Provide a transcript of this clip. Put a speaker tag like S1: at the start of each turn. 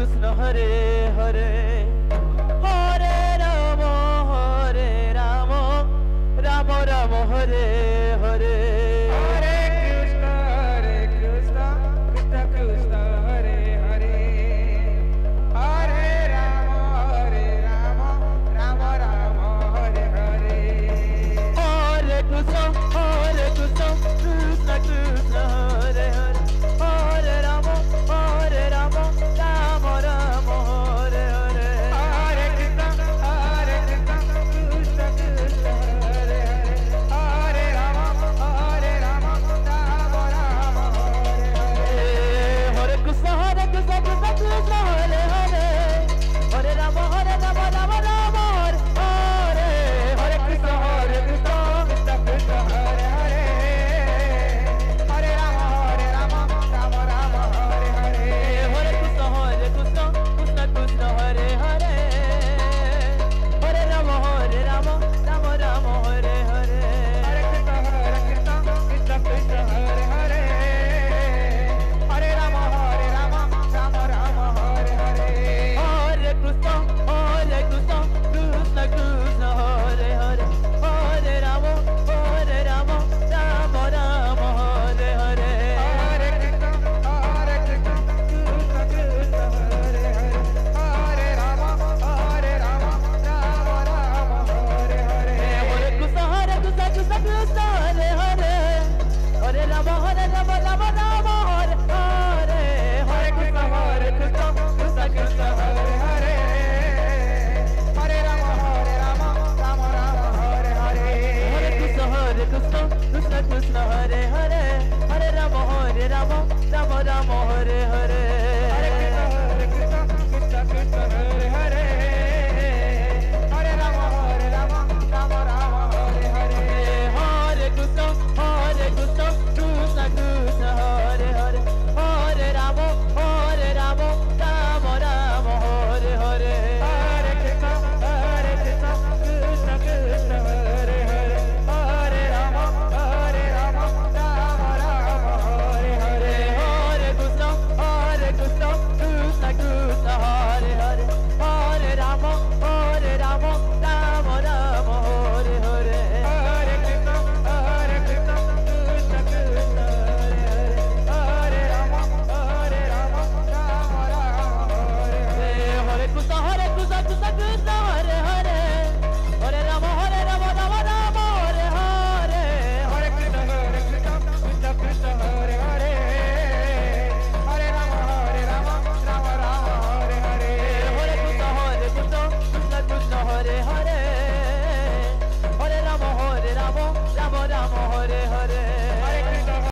S1: Krishna Hare Hare Hare Rama Rama Rama Hare Hare
S2: Hare Krishna Krishna Krishna Hare Hare Hare Rama Rama Rama Hare Hare
S1: Hare Krishna Krishna Krishna Hare Hare Hare Rama Rama Rama Hare Hare
S2: Hare Krishna Krishna Krishna Hare Hare Hare Rama Rama Rama Hare Hare
S1: Hare Krishna Krishna Krishna Hare Hare Hare Rama Rama Rama Hare Hare Krishna
S2: Krishna Krishna Hare Hare Hare Rama Rama Rama Hare Hare
S1: Hare Krishna Krishna Krishna Hare Hare Hare Rama Rama Rama Hare Hare
S2: Hare Krishna Krishna Krishna Hare Hare Hare Rama Rama Rama Hare Hare
S1: Hare Krishna Krishna Krishna Hare Hare Hare Rama Rama Rama Hare Hare
S2: Hare Krishna Krishna Krishna Hare Hare Hare Rama Rama Hare Hare
S1: Hare Krishna Krishna Krishna Hare Hare Hare Rama Rama Hare Hare
S2: Hare Krishna Krishna Krishna Hare Hare Hare Rama Rama Hare Hare
S1: Hare Krishna Krishna Krishna Hare Hare Hare Rama Rama Hare Hare
S2: Hare Krishna Krishna Krishna Hare Hare Hare Rama Rama Hare Hare
S1: Hare Krishna Krishna Krishna Hare Hare Hare Rama Rama Hare Hare
S2: Hare Krishna Krishna Krishna Hare Hare Hare Rama Rama Hare Hare
S1: Hare Krishna Krishna Krishna Hare Hare Hare Rama Rama Hare Hare
S2: Hare Krishna Krishna Krishna Hare Hare Hare Rama Rama Hare Hare
S1: Hare Krishna Krishna Krishna